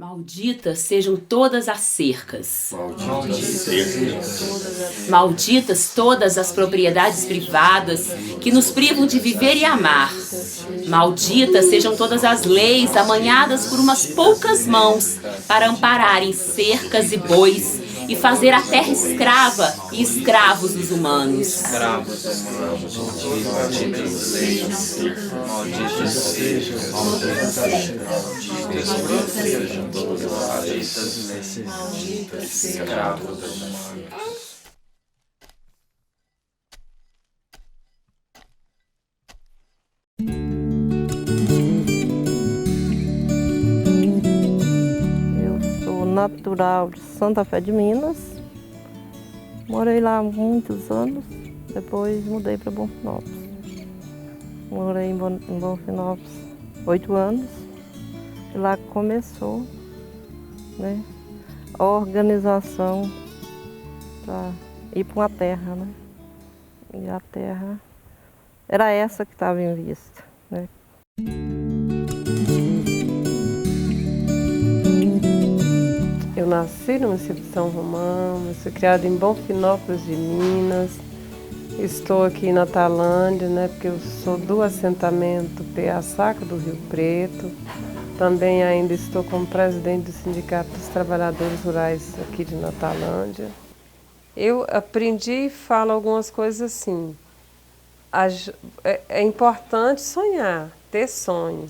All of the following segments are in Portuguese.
Malditas sejam todas as cercas. Malditas todas as propriedades privadas que nos privam de viver e amar. Malditas sejam todas as leis amanhadas por umas poucas mãos para ampararem cercas e bois e fazer a terra escrava e escravos dos humanos. Eu sou natural de Santa Fé de Minas. Morei lá há muitos anos, depois mudei para Bonfinópolis. Morei em Bonfinópolis 8 anos e lá começou, né, a organização para ir para uma terra, né? E a terra era essa que estava em vista, né? Eu nasci no município de São Romão, fui criada em Bonfinópolis de Minas. Estou aqui em Natalândia, né, porque eu sou do assentamento PA Sacra do Rio Preto. Também ainda estou como presidente do Sindicato dos Trabalhadores Rurais aqui de Natalândia. Eu aprendi e falo algumas coisas assim. É importante sonhar, ter sonho.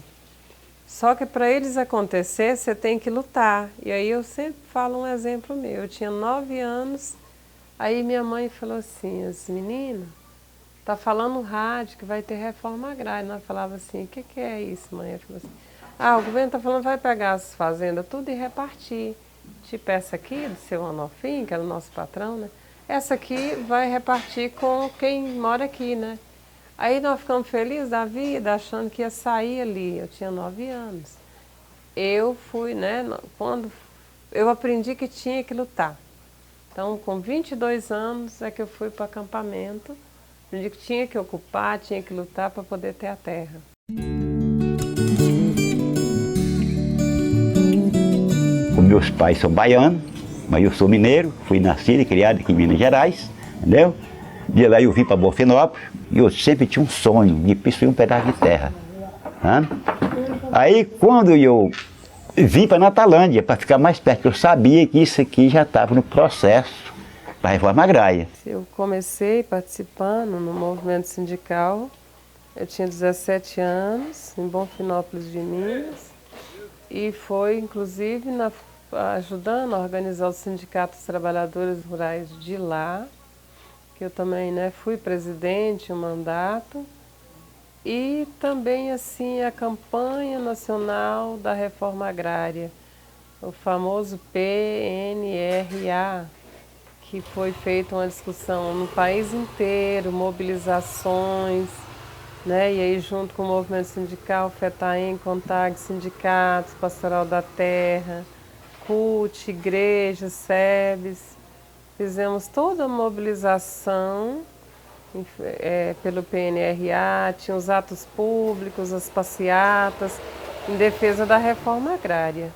Só que para eles acontecer, você tem que lutar. E aí eu sempre falo um exemplo meu. Eu tinha 9 anos, aí minha mãe falou assim, menina, tá falando no rádio que vai ter reforma agrária. Nós falava assim, o que é isso, mãe? Ela falou assim, o governo tá falando vai pegar as fazendas tudo e repartir. Tipo essa aqui, do seu Onofim, que era o nosso patrão, né? Essa aqui vai repartir com quem mora aqui, né? Aí nós ficamos felizes da vida, achando que ia sair ali. Eu tinha 9 anos. Eu fui, né, quando eu aprendi que tinha que lutar. Então, com 22 anos é que eu fui para o acampamento. Aprendi que tinha que ocupar, tinha que lutar para poder ter a terra. Os meus pais são baianos, mas eu sou mineiro, fui nascido e criado aqui em Minas Gerais, entendeu? De lá eu vim para Bonfinópolis e eu sempre tinha um sonho de possuir um pedaço de terra. Né? Aí quando eu vim para Natalândia, para ficar mais perto, eu sabia que isso aqui já estava no processo da reforma agrária. Eu comecei participando no movimento sindical, eu tinha 17 anos, em Bonfinópolis de Minas, e foi inclusive ajudando a organizar o Sindicato dos Trabalhadores Rurais de lá, que eu também, né, fui presidente um mandato, e também assim a campanha nacional da reforma agrária, o famoso PNRA, que foi feita uma discussão no país inteiro, mobilizações, né, e aí junto com o movimento sindical, FETAEM, CONTAG, sindicatos, Pastoral da Terra, CUT, igrejas, SEBS, fizemos toda a mobilização pelo PNRA, tinha os atos públicos, as passeatas, em defesa da reforma agrária.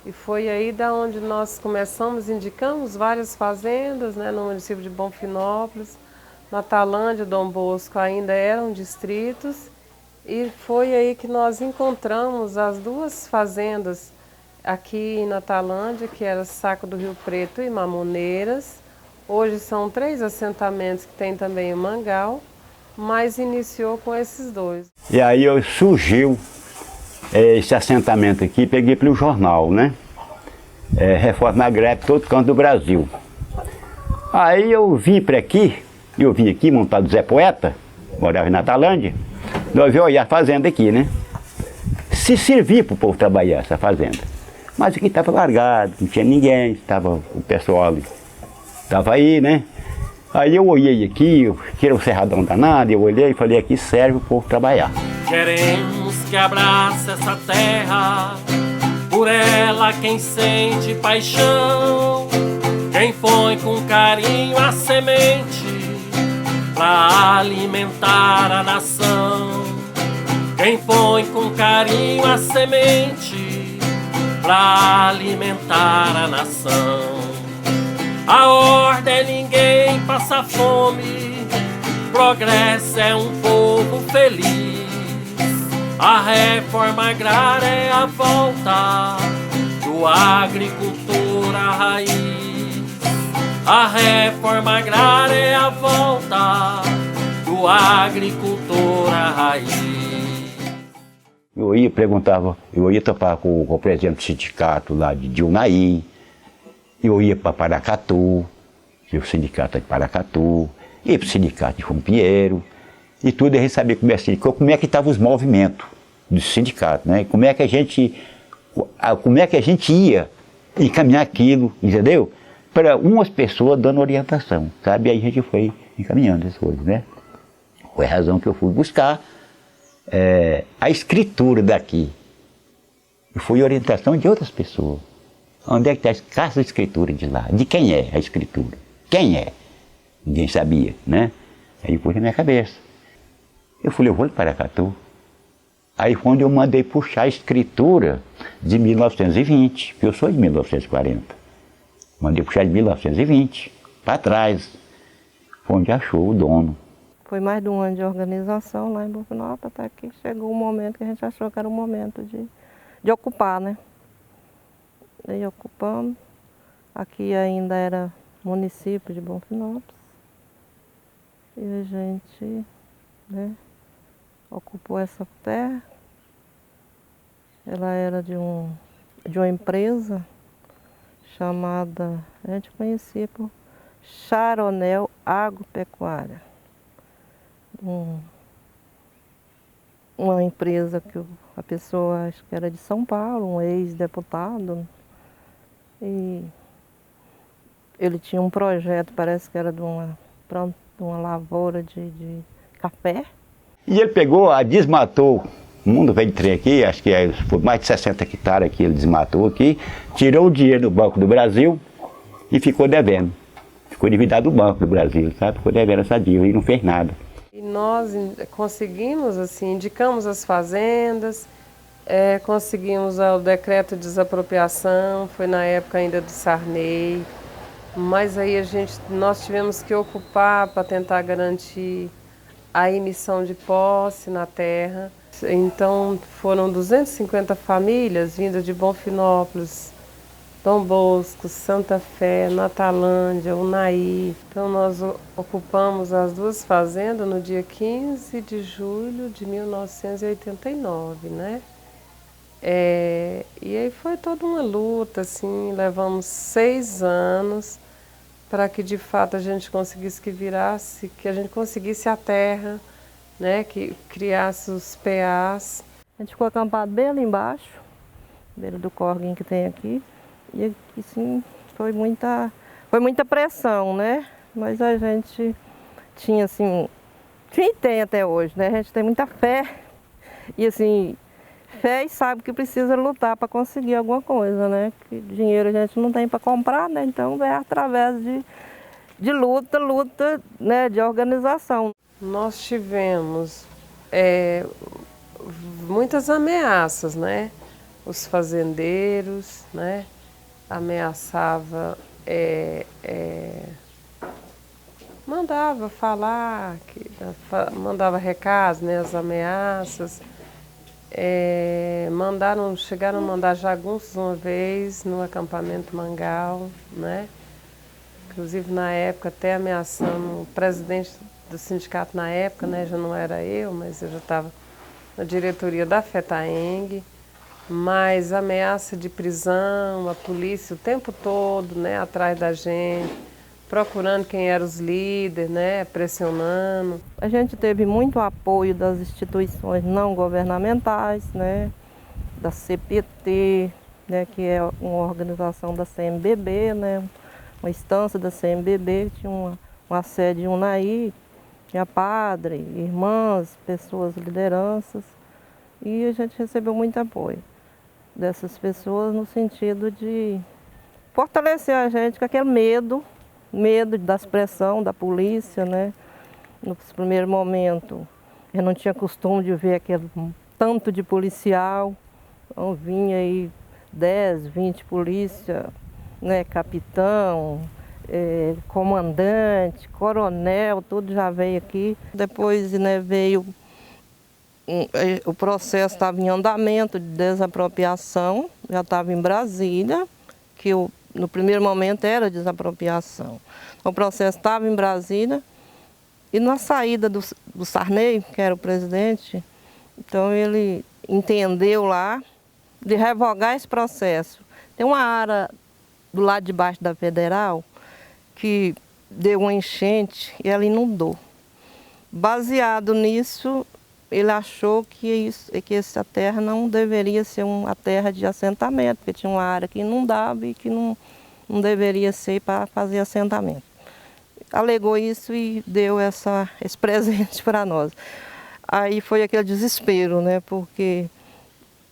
E foi aí da onde nós começamos, indicamos várias fazendas, né, no município de Bonfinópolis, Natalândia, Dom Bosco ainda eram distritos, e foi aí que nós encontramos as 2 fazendas aqui em Natalândia, que era Sacra do Rio Preto e Mamoneiras. Hoje são 3 assentamentos que tem também o Mangal, mas iniciou com esses 2. E aí surgiu esse assentamento aqui, peguei pelo jornal, né? Reforma agrária para todo canto do Brasil. Aí eu vim para aqui, montado Zé Poeta, morava em Natalândia, nós vimos olhar a fazenda aqui, né? Se servir para o povo trabalhar essa fazenda. Mas aqui estava largado, não tinha ninguém, o pessoal ali. Estava aí, né? Aí eu olhei aqui, que era um cerradão danado, eu olhei e falei, aqui serve o povo trabalhar. Queremos que abrace essa terra, por ela quem sente paixão, quem põe com carinho a semente, pra alimentar a nação. Quem põe com carinho a semente, pra alimentar a nação. A ordem é ninguém passa fome, progresso é um povo feliz. A reforma agrária é a volta do agricultor à raiz. A reforma agrária é a volta do agricultor à raiz. Eu ia topar com o presidente do sindicato lá de Unai, eu ia para Paracatu, o sindicato de Paracatu, ia para o sindicato de Fumpieiro, e tudo, a gente sabia como é que estavam os movimentos do sindicato, né? Como é que a gente ia encaminhar aquilo, entendeu? Para umas pessoas dando orientação, sabe? Aí a gente foi encaminhando as coisas, né? Foi a razão que eu fui buscar a escritura daqui. E foi orientação de outras pessoas. Onde é que está a escassa escritura de lá? De quem é a escritura? Quem é? Ninguém sabia, né? Aí pus na minha cabeça. Eu falei, eu vou para Paracatu. Aí foi onde eu mandei puxar a escritura de 1920, que eu sou de 1940. Mandei puxar de 1920, para trás. Foi onde achou o dono. Foi mais de um ano de organização lá em Bonfinópolis, até que chegou o momento que a gente achou que era o momento de ocupar, né? Aí ocupamos. Aqui ainda era município de Bonfinópolis. E a gente, né, ocupou essa terra. Ela era de uma empresa chamada, a gente conhecia por Charonel Agropecuária. Uma empresa que a pessoa, acho que era de São Paulo, um ex-deputado. E ele tinha um projeto, parece que era de uma lavoura de café. E ele pegou, desmatou, o mundo veio de trem aqui, acho que foi mais de 60 hectares que ele desmatou aqui, tirou o dinheiro do Banco do Brasil e ficou devendo. Ficou endividado do Banco do Brasil, sabe? Ficou devendo essa dívida e não fez nada. E nós conseguimos, assim, indicamos as fazendas, conseguimos o decreto de desapropriação, foi na época ainda do Sarney, mas aí nós tivemos que ocupar para tentar garantir a emissão de posse na terra. Então foram 250 famílias vindas de Bonfinópolis, Dom Bosco, Santa Fé, Natalândia, Unai. Então nós ocupamos as duas fazendas no dia 15 de julho de 1989, né? E aí foi toda uma luta, assim, levamos 6 anos para que de fato a gente conseguisse que a gente conseguisse a terra, né? Que criasse os PAs. A gente ficou acampado bem ali embaixo, beira do corguinho que tem aqui. E assim, foi muita pressão, né? Mas a gente tinha assim, e tem até hoje, né? A gente tem muita fé. E assim, fé e sabe que precisa lutar para conseguir alguma coisa, né? Que dinheiro a gente não tem para comprar, né? Então é através de luta, né? De organização. Nós tivemos muitas ameaças, né? Os fazendeiros, né? Ameaçava, mandava falar, mandava recados, né, as ameaças. Chegaram a mandar jagunços uma vez no acampamento Mangal, né? Inclusive na época até ameaçando o presidente do sindicato na época, né? Já não era eu, mas eu já estava na diretoria da FETAENG. Mas ameaça de prisão, a polícia o tempo todo, né, atrás da gente, procurando quem eram os líderes, né, pressionando. A gente teve muito apoio das instituições não governamentais, né, da CPT, né, que é uma organização da CMBB, né, uma instância da CMBB, que tinha uma sede em Unai, tinha padre, irmãs, pessoas, lideranças, e a gente recebeu muito apoio dessas pessoas no sentido de fortalecer a gente com aquele medo das pressão da polícia, né? No primeiro momento, eu não tinha costume de ver aquele tanto de policial, então vinha aí 10, 20 polícia, né, capitão, comandante, coronel, tudo já veio aqui. Depois, né, veio, o processo estava em andamento de desapropriação, já estava em Brasília, que no primeiro momento era desapropriação. O processo estava em Brasília e na saída do Sarney, que era o presidente, então ele entendeu lá de revogar esse processo. Tem uma área do lado de baixo da Federal que deu uma enchente e ela inundou. Baseado nisso, ele achou que essa terra não deveria ser uma terra de assentamento, porque tinha uma área que inundava e que não deveria ser para fazer assentamento. Alegou isso e deu esse presente para nós. Aí foi aquele desespero, né? Porque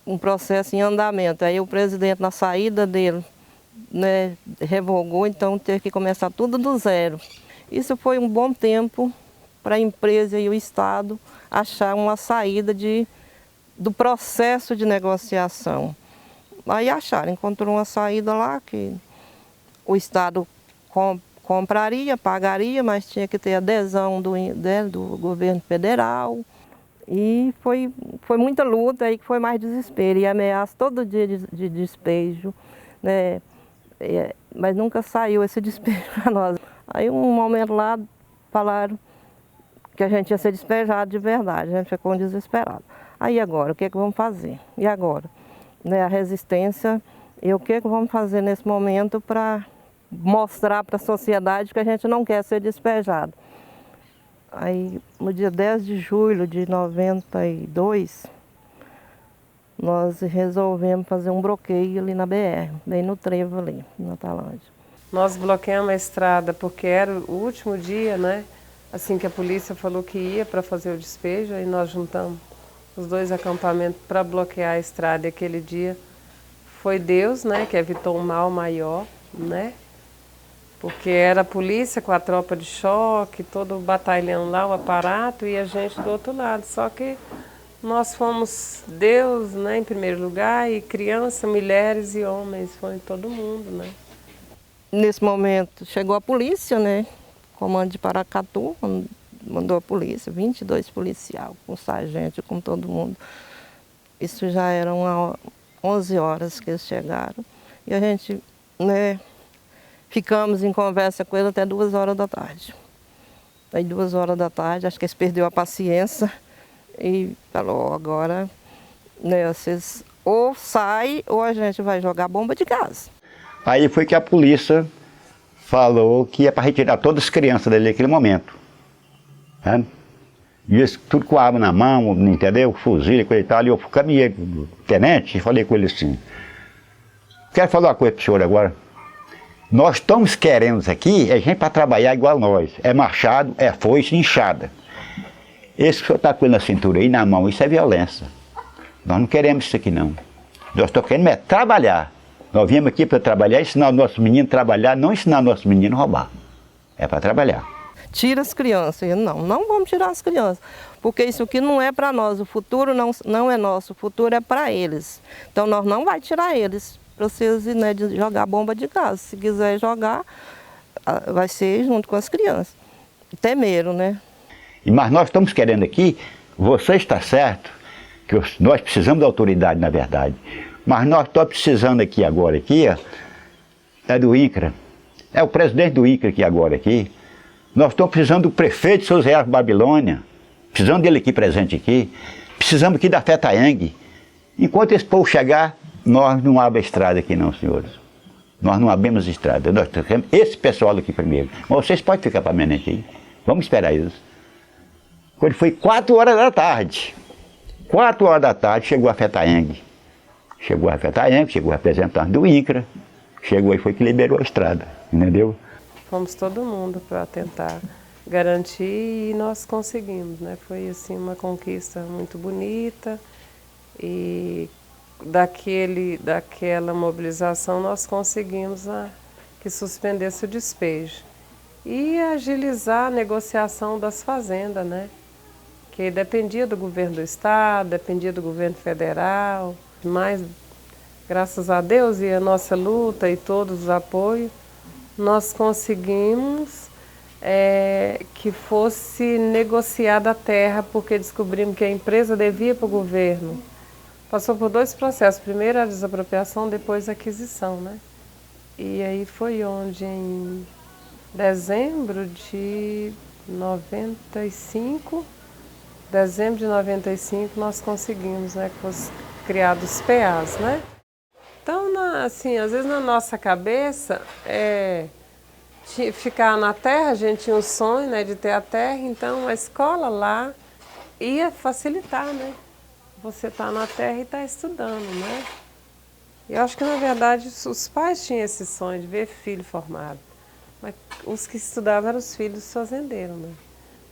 um processo em andamento. Aí o presidente, na saída dele, né, revogou, então teve que começar tudo do zero. Isso foi um bom tempo para a empresa e o Estado achar uma saída do processo de negociação. Aí acharam, encontrou uma saída lá que o Estado compraria, pagaria, mas tinha que ter adesão do governo federal. E foi muita luta, aí que foi mais desespero, e ameaça todo dia de despejo, né? Mas nunca saiu esse despejo para nós. Aí um momento lá falaram que a gente ia ser despejado de verdade, a gente ficou desesperado. Aí agora, o que vamos fazer? E agora? Né, a resistência, e o que vamos fazer nesse momento para mostrar para a sociedade que a gente não quer ser despejado? Aí, no dia 10 de julho de 92, nós resolvemos fazer um bloqueio ali na BR, bem no trevo ali, na Atalândia. Nós bloqueamos a estrada porque era o último dia, né? Assim que a polícia falou que ia para fazer o despejo, aí nós juntamos os dois acampamentos para bloquear a estrada. E aquele dia foi Deus, né, que evitou um mal maior, né? Porque era a polícia com a tropa de choque, todo o batalhão lá, o aparato, e a gente do outro lado. Só que nós fomos Deus, né, em primeiro lugar, e crianças, mulheres e homens, foi todo mundo, né? Nesse momento chegou a polícia, né? Comando de Paracatu, mandou a polícia, 22 policiais, com sargento, com todo mundo. Isso já eram 11 horas que eles chegaram. E a gente, né, ficamos em conversa com ele até 2 horas da tarde. Aí 2 horas da tarde, acho que eles perderam a paciência e falou, agora, né, vocês ou saem ou a gente vai jogar bomba de gás. Aí foi que a polícia falou que ia para retirar todas as crianças dali naquele momento. Né? E isso tudo com a arma na mão, entendeu? Fuzil, coisa e tal. E eu caminhei do tenente e falei com ele assim, quero falar uma coisa para o senhor agora. Nós estamos querendo isso aqui, é gente para trabalhar igual nós. É machado, é foice, inchada. Esse que o senhor está com ele na cintura aí, na mão, isso é violência. Nós não queremos isso aqui não. Nós estamos querendo é trabalhar. Nós viemos aqui para trabalhar, ensinar o nosso menino a trabalhar, não ensinar o nosso menino a roubar. É para trabalhar. Tira as crianças. Eu, não vamos tirar as crianças, porque isso aqui não é para nós, o futuro não é nosso, o futuro é para eles. Então nós não vamos tirar eles, para vocês, né, de jogar bomba de gás. Se quiser jogar, vai ser junto com as crianças. Temeram, né? Mas nós estamos querendo aqui, você está certo, que nós precisamos da autoridade, na verdade. Mas nós estamos precisando aqui agora, ó, é do INCRA. É o presidente do INCRA aqui agora, aqui. Nós estamos precisando do prefeito de São José de Babilônia, precisamos dele aqui presente aqui. Precisamos aqui da FETAENG. Enquanto esse povo chegar, nós não abrimos a estrada aqui não, senhores. Nós não abrimos a estrada, nós temos esse pessoal aqui primeiro. Mas vocês podem ficar permanente aí. Vamos esperar isso. Quando foi 4 horas da tarde, 4 horas da tarde chegou a FETAENG. Chegou a FETAENG, chegou o representante do INCRA, chegou e foi que liberou a estrada, entendeu? Fomos todo mundo para tentar garantir e nós conseguimos, né? Foi assim uma conquista muito bonita e daquela mobilização nós conseguimos que suspendesse o despejo e agilizar a negociação das fazendas, né? Que dependia do governo do estado, dependia do governo federal, mas graças a Deus e a nossa luta e todos os apoios, nós conseguimos que fosse negociada a terra, porque descobrimos que a empresa devia para o governo. Passou por 2 processos, primeiro a desapropriação, depois a aquisição, né? E aí foi onde, em dezembro de 95, nós conseguimos, né, que fosse criados os PAs, né? Então, assim, às vezes na nossa cabeça, ficar na terra, a gente tinha um sonho, né, de ter a terra, então a escola lá ia facilitar, né? Você está na terra e está estudando, né? Eu acho que, na verdade, os pais tinham esse sonho de ver filho formado. Mas os que estudavam eram os filhos dos fazendeiros, né?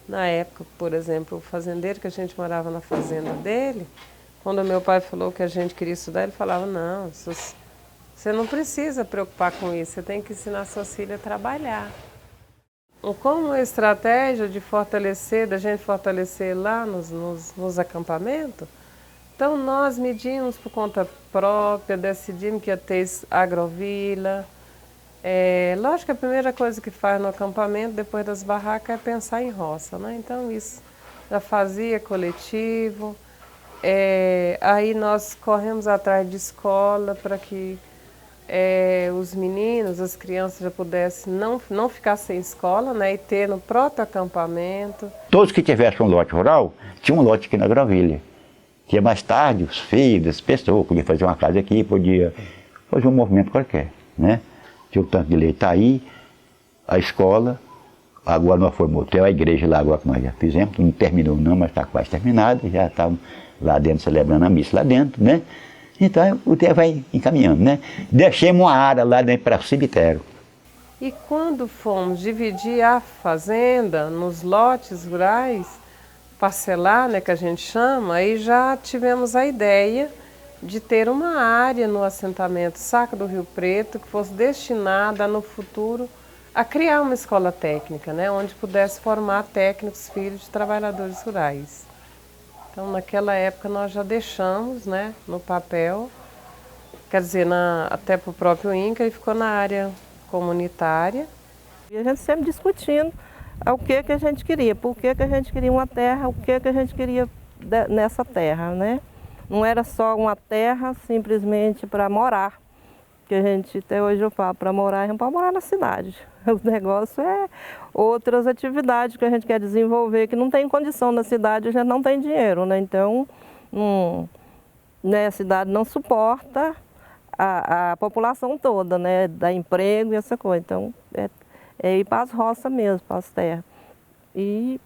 Na época, por exemplo, o fazendeiro que a gente morava na fazenda dele, quando meu pai falou que a gente queria estudar, ele falava, não, você não precisa preocupar com isso, você tem que ensinar suas filhas a trabalhar. Como uma estratégia de fortalecer, da gente fortalecer lá nos acampamentos, então nós medimos por conta própria, decidimos que ia ter agrovila. Lógico que a primeira coisa que faz no acampamento, depois das barracas, é pensar em roça, né? Então isso já fazia coletivo. Aí nós corremos atrás de escola para que os meninos, as crianças já pudessem não ficar sem escola, né? E ter no próprio acampamento. Todos que tivessem um lote rural, tinha um lote aqui na Agrovilha. Que mais tarde, os filhos, as pessoas, podiam fazer uma casa aqui, podia fazer um movimento qualquer, né? Tinha o tanque de leite aí, a escola, agora nós fomos motel, a igreja lá agora que nós já fizemos, não terminou não, mas está quase terminada, já estamos lá dentro celebrando a missa lá dentro, né? Então o tempo vai encaminhando, né? Deixemos uma área lá dentro para o cemitério. E quando fomos dividir a fazenda nos lotes rurais, parcelar, né, que a gente chama, aí já tivemos a ideia de ter uma área no assentamento Saca do Rio Preto que fosse destinada no futuro a criar uma escola técnica, né, onde pudesse formar técnicos filhos de trabalhadores rurais. Então, naquela época nós já deixamos, né, no papel, quer dizer, até para o próprio INCRA, e ficou na área comunitária. E a gente sempre discutindo o que a gente queria, por que a gente queria uma terra, o que a gente queria nessa terra, né? Não era só uma terra simplesmente para morar, que a gente, até hoje eu falo, para morar, a gente pode morar na cidade. O negócio é outras atividades que a gente quer desenvolver, que não tem condição na cidade, a gente não tem dinheiro, né? Então, a cidade não suporta a população toda, né? Dá emprego e essa coisa. Então, ir para as roças mesmo, para as terras. E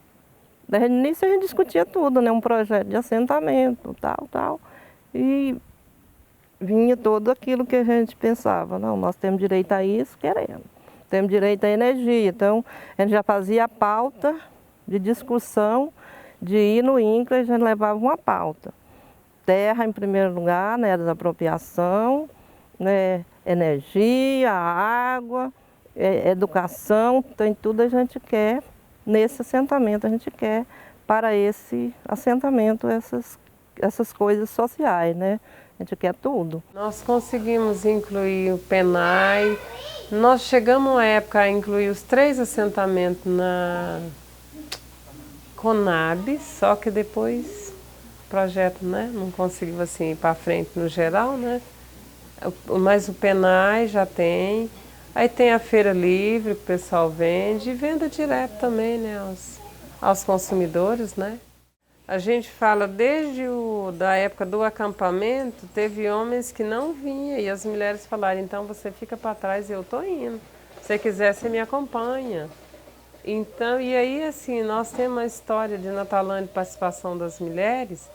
desde o início a gente discutia tudo, né? Um projeto de assentamento, tal. E vinha tudo aquilo que a gente pensava. Não, nós temos direito a isso, queremos. Temos direito à energia. Então, a gente já fazia a pauta de discussão, de ir no INCRA, a gente levava uma pauta. Terra em primeiro lugar, né? Desapropriação, né? Energia, água, educação, tem tudo a gente quer nesse assentamento, a gente quer para esse assentamento essas coisas sociais, né? A gente quer tudo. Nós conseguimos incluir o PENAI, nós chegamos à época a incluir os 3 assentamentos na Conab, só que depois o projeto, né, não conseguiu assim ir para frente no geral, né? Mas o PENAI já tem. Aí tem a feira livre que o pessoal vende e venda direto também, né, aos consumidores, né? A gente fala desde da época do acampamento, teve homens que não vinham e as mulheres falaram, então você fica para trás e eu tô indo. Se você quiser, você me acompanha. Então, e aí assim, nós temos uma história de Natalândia de participação das mulheres.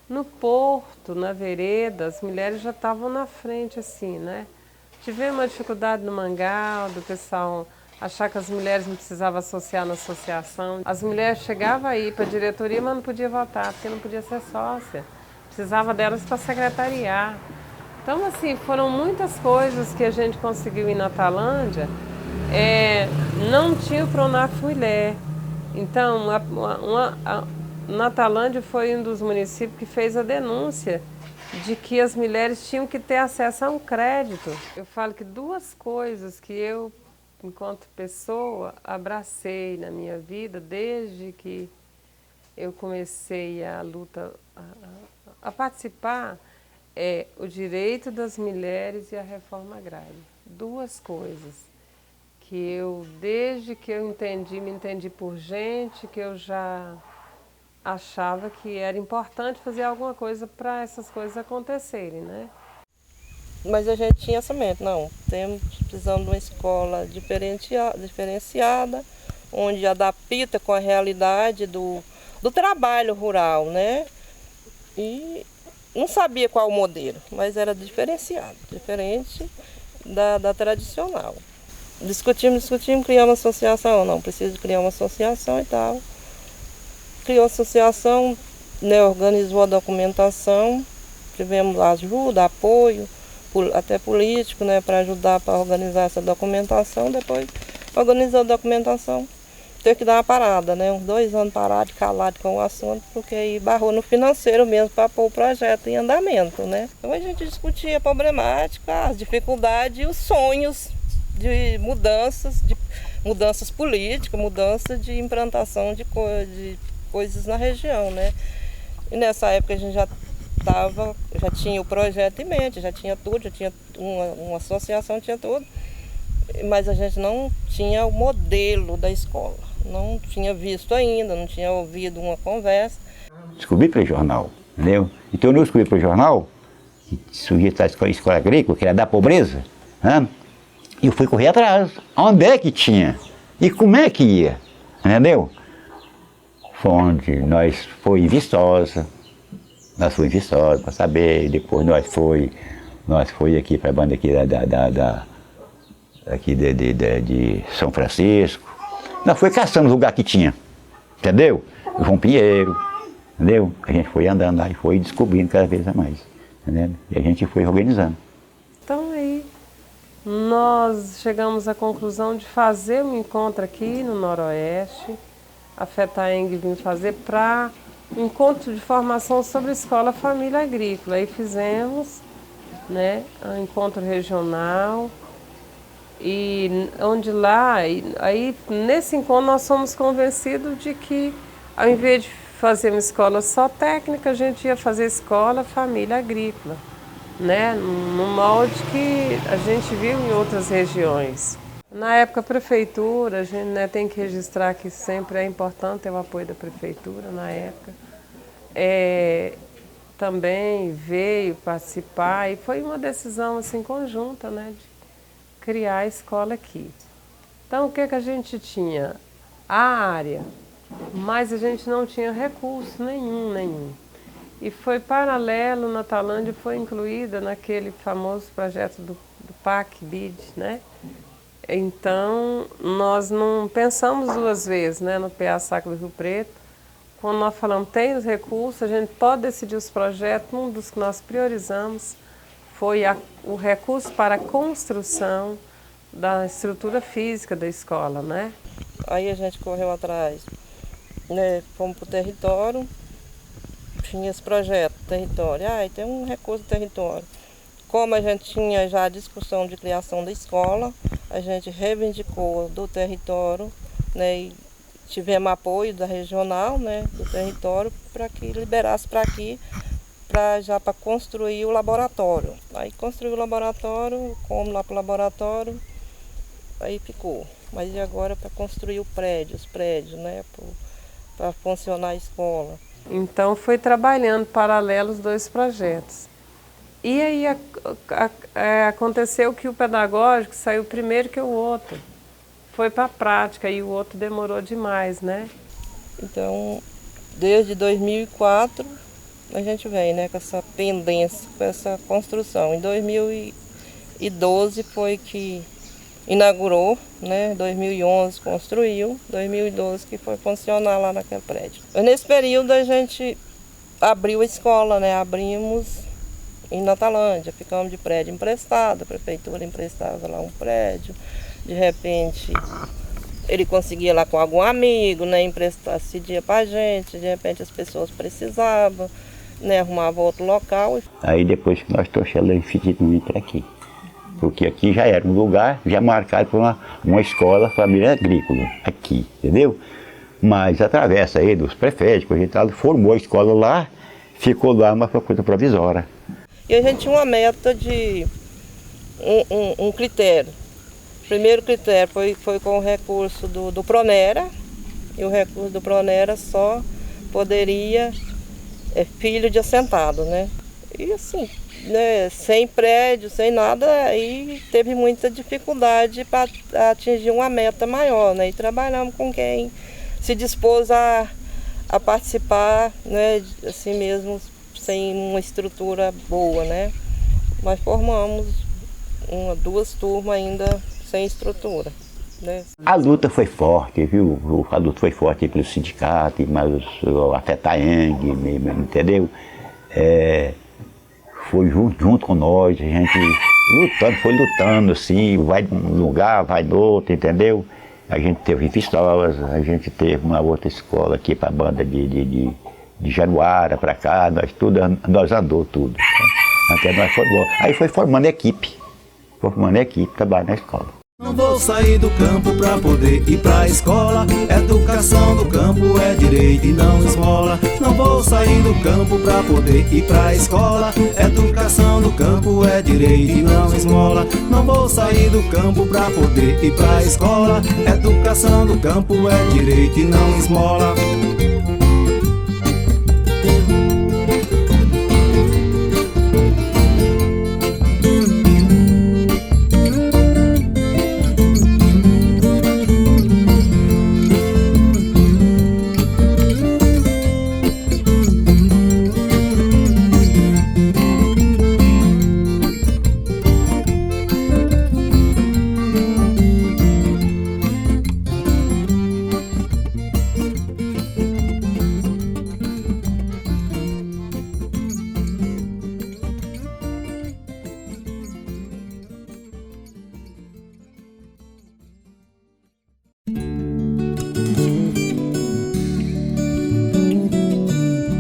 No porto, na vereda, as mulheres já estavam na frente assim, né? Tivemos uma dificuldade no Mangal, do pessoal achar que as mulheres não precisavam associar na associação. As mulheres chegavam aí para a diretoria, mas não podia votar, porque não podia ser sócia. Precisava delas para secretariar. Então, assim, foram muitas coisas que a gente conseguiu em Natalândia. Não tinha o Pronaf Mulher. Então, Natalândia foi um dos municípios que fez a denúncia de que as mulheres tinham que ter acesso a um crédito. Eu falo que duas coisas que eu, enquanto pessoa, abracei na minha vida desde que eu comecei a luta, a participar, é o direito das mulheres e a reforma agrária. Duas coisas que eu, desde que eu me entendi por gente, que eu já achava que era importante fazer alguma coisa para essas coisas acontecerem, né? Mas a gente tinha essa mente, não, precisamos de uma escola diferenciada, onde adapta com a realidade do trabalho rural, né? E não sabia qual o modelo, mas era diferenciado, diferente da tradicional. Discutimos, criamos uma associação, não, preciso criar uma associação e tal. Criou a associação, né, organizou a documentação, tivemos ajuda, apoio, até político, né, para ajudar para organizar essa documentação. Depois organizou a documentação, teve que dar uma parada, né, uns 2 anos parado, calado com o assunto, porque aí barrou no financeiro mesmo para pôr o projeto em andamento, né. Então a gente discutia a problemática, as dificuldades e os sonhos de mudanças políticas, mudança de implantação de coisas na região, né. E nessa época a gente já tinha o projeto em mente, já tinha tudo, já tinha uma associação, tinha tudo, mas a gente não tinha o modelo da escola, não tinha visto ainda, não tinha ouvido uma conversa. Descobri pelo jornal, entendeu? Então eu não descobri pelo jornal que surgia a escola agrícola, que era da pobreza, né? E eu fui correr atrás, onde é que tinha e como é que ia, entendeu? Foi onde nós foi em Viçosa. Nós fomos em Viçosa para saber, depois nós foi aqui para a banda aqui aqui de São Francisco. Nós foi caçando o lugar que tinha, entendeu? O João Pinheiro, entendeu? A gente foi andando lá e foi descobrindo cada vez a mais, entendeu? E a gente foi organizando. Então aí nós chegamos à conclusão de fazer um encontro aqui no Noroeste, a FETAENG vim fazer para encontro de formação sobre escola família agrícola. Aí fizemos, né, um encontro regional e onde lá, aí nesse encontro nós fomos convencidos de que ao invés de fazer uma escola só técnica, a gente ia fazer escola família agrícola, né, no molde que a gente viu em outras regiões. Na época a prefeitura, a gente, né, tem que registrar que sempre é importante ter o apoio da prefeitura na época. Também veio participar e foi uma decisão assim conjunta, né, de criar a escola aqui. Então o que a gente tinha? A área, mas a gente não tinha recurso nenhum. E foi paralelo, Natalândia foi incluída naquele famoso projeto do PAC-BID, né? Então, nós não pensamos duas vezes, né, no PA Sacra do Rio Preto. Quando nós falamos tem os recursos, a gente pode decidir os projetos. Um dos que nós priorizamos foi o recurso para a construção da estrutura física da escola, né? Aí a gente correu atrás, né, fomos para o território, tinha esse projeto, território, tem um recurso do território. Como a gente tinha já a discussão de criação da escola, a gente reivindicou do território, né, e tivemos apoio da regional, né, do território, para que liberasse para aqui, para construir o laboratório. Aí construiu o laboratório, fomos lá para o laboratório, aí ficou. Mas e agora para construir os prédios, né, para funcionar a escola. Então foi trabalhando paralelo os dois projetos. E aí aconteceu que o pedagógico saiu primeiro que o outro. Foi para a prática e o outro demorou demais, né? Então, desde 2004, a gente vem, né, com essa pendência, com essa construção. Em 2012 foi que inaugurou, né, 2011 construiu, 2012 que foi funcionar lá naquele prédio. Mas nesse período a gente abriu a escola, né, abrimos em Natalândia, ficamos de prédio emprestado, a prefeitura emprestava lá um prédio, de repente ele conseguia lá com algum amigo, né, emprestar, cedia pra gente, de repente as pessoas precisavam, né, arrumava outro local. Aí depois que nós trouxemos ela definitivamente para aqui. Porque aqui já era um lugar já marcado por uma escola família agrícola, aqui, entendeu? Mas através aí dos prefeitos, formou a escola lá, ficou lá uma coisa provisória. E a gente tinha uma meta de um critério. O primeiro critério foi com o recurso do Pronera, e o recurso do Pronera só poderia filho de assentado, né? E assim, né, sem prédio, sem nada, aí teve muita dificuldade para atingir uma meta maior, né? E trabalhamos com quem se dispôs a participar, né, assim mesmo, sem uma estrutura boa, né? Mas formamos duas turmas ainda sem estrutura, né? A luta foi forte, viu? A luta foi forte pelo sindicato, mas a FETAENG, entendeu? Foi junto com nós, a gente foi lutando assim, vai num lugar, vai no outro, entendeu? A gente teve em Viçosa, a gente teve uma outra escola aqui para a banda de Januária, para cá, nós andou tudo. Até nós formamos. Aí foi formando equipe, trabalhando na escola. Não vou sair do campo pra poder ir pra escola. Educação do campo é direito e não esmola. Não vou sair do campo pra poder ir pra escola. Educação do campo é direito e não esmola. Não vou sair do campo pra poder ir pra escola. Educação do campo é direito e não esmola.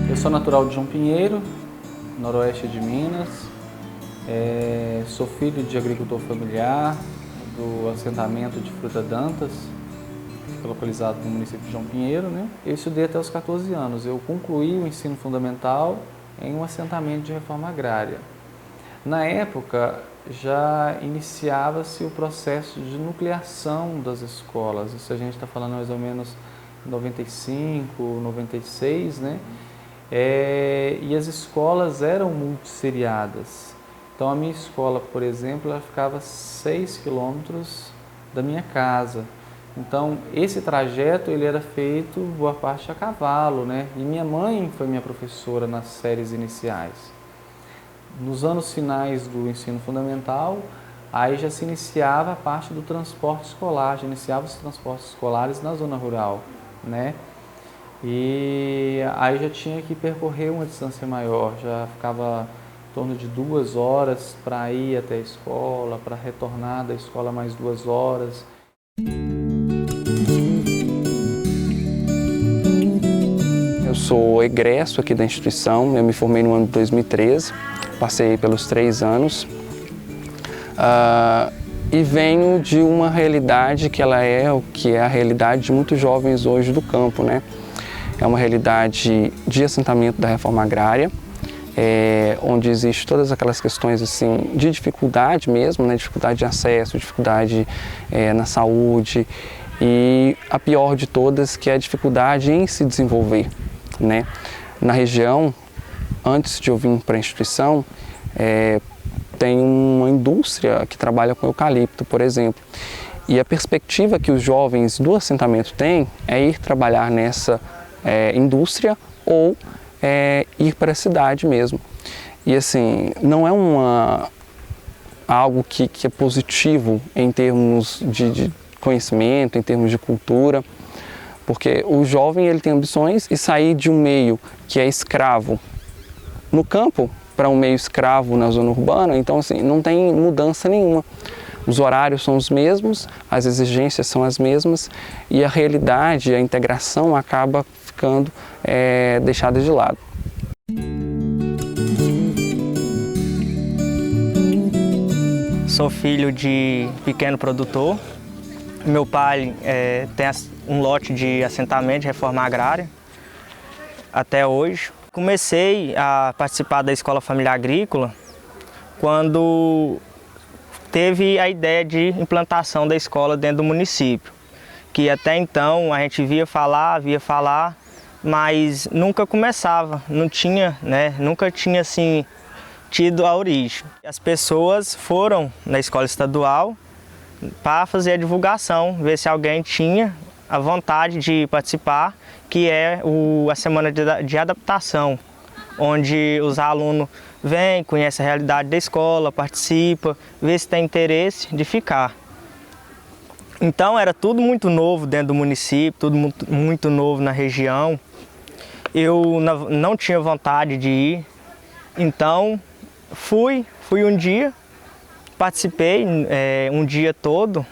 Eu sou natural de João Pinheiro, noroeste de Minas. Sou filho de agricultor familiar do assentamento de Fruta Dantas, que fica localizado no município de João Pinheiro, né? Eu estudei até os 14 anos. Eu concluí o ensino fundamental em um assentamento de reforma agrária. Na época, já iniciava-se o processo de nucleação das escolas. Isso a gente está falando mais ou menos em 95, 96, né? E as escolas eram multisseriadas. Então a minha escola, por exemplo, ela ficava 6 quilômetros da minha casa. Então esse trajeto ele era feito boa parte a cavalo, né? E minha mãe foi minha professora nas séries iniciais. Nos anos finais do ensino fundamental, aí já se iniciava a parte do transporte escolar, já iniciava os transportes escolares na zona rural, né? E aí já tinha que percorrer uma distância maior, já ficava em torno de 2 horas para ir até a escola, para retornar da escola mais 2 horas. Eu sou egresso aqui da instituição, eu me formei no ano de 2013, passei pelos 3 anos e venho de uma realidade que é a realidade de muitos jovens hoje do campo, né? É uma realidade de assentamento da reforma agrária, onde existe todas aquelas questões assim, de dificuldade mesmo, né? Dificuldade de acesso, dificuldade na saúde e a pior de todas que é a dificuldade em se desenvolver, né? Na região, antes de eu vir para a instituição, tem uma indústria que trabalha com eucalipto, por exemplo. E a perspectiva que os jovens do assentamento têm é ir trabalhar nessa indústria ou ir para a cidade mesmo. E assim, não é algo que é positivo em termos de conhecimento, em termos de cultura, porque o jovem ele tem ambições e sair de um meio que é escravo no campo para um meio escravo na zona urbana, então assim, não tem mudança nenhuma. Os horários são os mesmos, as exigências são as mesmas e a realidade, a integração acaba ficando deixada de lado. sou filho de pequeno produtor. Meu pai tem um lote de assentamento de reforma agrária até hoje. Comecei a participar da Escola Familiar Agrícola quando teve a ideia de implantação da escola dentro do município, que até então a gente via falar, mas nunca começava, não tinha, né? Nunca tinha assim tido a origem. As pessoas foram na escola estadual para fazer a divulgação, ver se alguém tinha a vontade de participar, que é a semana de adaptação, onde os alunos vêm, conhecem a realidade da escola, participam, vê se tem interesse de ficar. Então era tudo muito novo dentro do município, tudo muito novo na região. Eu não tinha vontade de ir, então fui um dia, participei um dia todo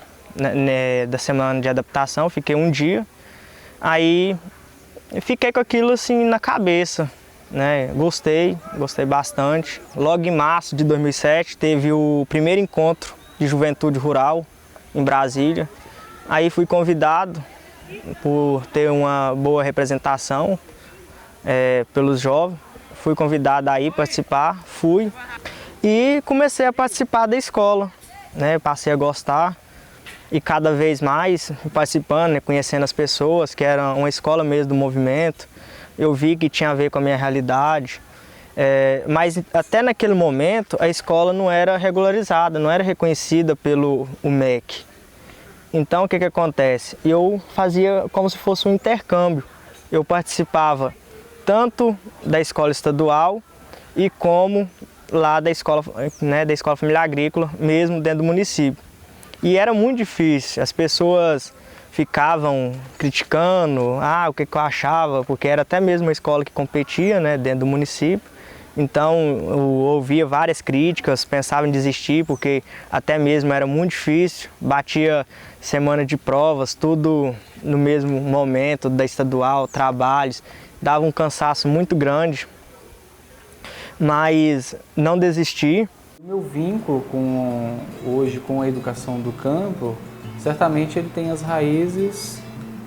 da semana de adaptação, fiquei um dia, aí fiquei com aquilo assim na cabeça, né? Gostei bastante. Logo em março de 2007 teve o primeiro encontro de juventude rural em Brasília, aí fui convidado por ter uma boa representação pelos jovens, fui convidado a ir participar, fui e comecei a participar da escola, né? Passei a gostar e cada vez mais participando, né? Conhecendo as pessoas, que era uma escola mesmo do movimento, eu vi que tinha a ver com a minha realidade, mas até naquele momento a escola não era regularizada, não era reconhecida pelo MEC. Então o que acontece? Eu fazia como se fosse um intercâmbio, eu participava tanto da escola estadual e como lá da escola, né, da Escola Familiar Agrícola, mesmo dentro do município. E era muito difícil, as pessoas ficavam criticando, o que eu achava, porque era até mesmo uma escola que competia, né, dentro do município. Então eu ouvia várias críticas, pensava em desistir, porque até mesmo era muito difícil, batia semana de provas, tudo no mesmo momento da estadual, trabalhos, dava um cansaço muito grande, mas não desisti. O meu vínculo hoje com a educação do campo, certamente ele tem as raízes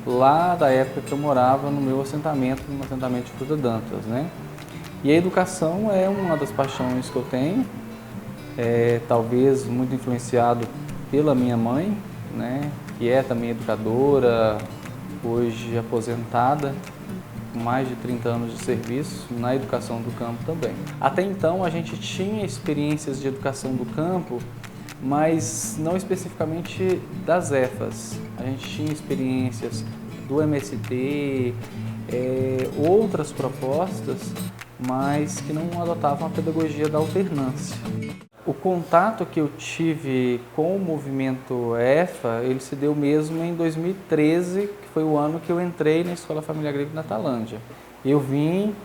lá da época que eu morava no meu assentamento, no assentamento de Fruta Dantas, né? E a educação é uma das paixões que eu tenho, talvez muito influenciado pela minha mãe, né? Que é também educadora, hoje aposentada, com mais de 30 anos de serviço na educação do campo também. Até então a gente tinha experiências de educação do campo, mas não especificamente das EFAs. A gente tinha experiências do MST, outras propostas, mas que não adotavam a pedagogia da alternância. O contato que eu tive com o movimento EFA, ele se deu mesmo em 2013, que foi o ano que eu entrei na Escola Familiar Agrícola de Natalândia. Eu vim,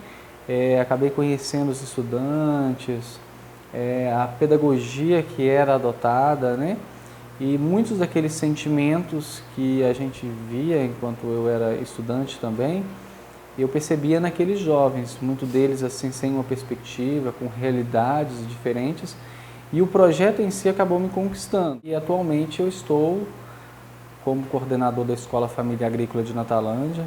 acabei conhecendo os estudantes, a pedagogia que era adotada, né? E muitos daqueles sentimentos que a gente via enquanto eu era estudante também, eu percebia naqueles jovens, muitos deles assim sem uma perspectiva, com realidades diferentes, e o projeto em si acabou me conquistando. E atualmente eu estou como coordenador da Escola Familiar Agrícola de Natalândia,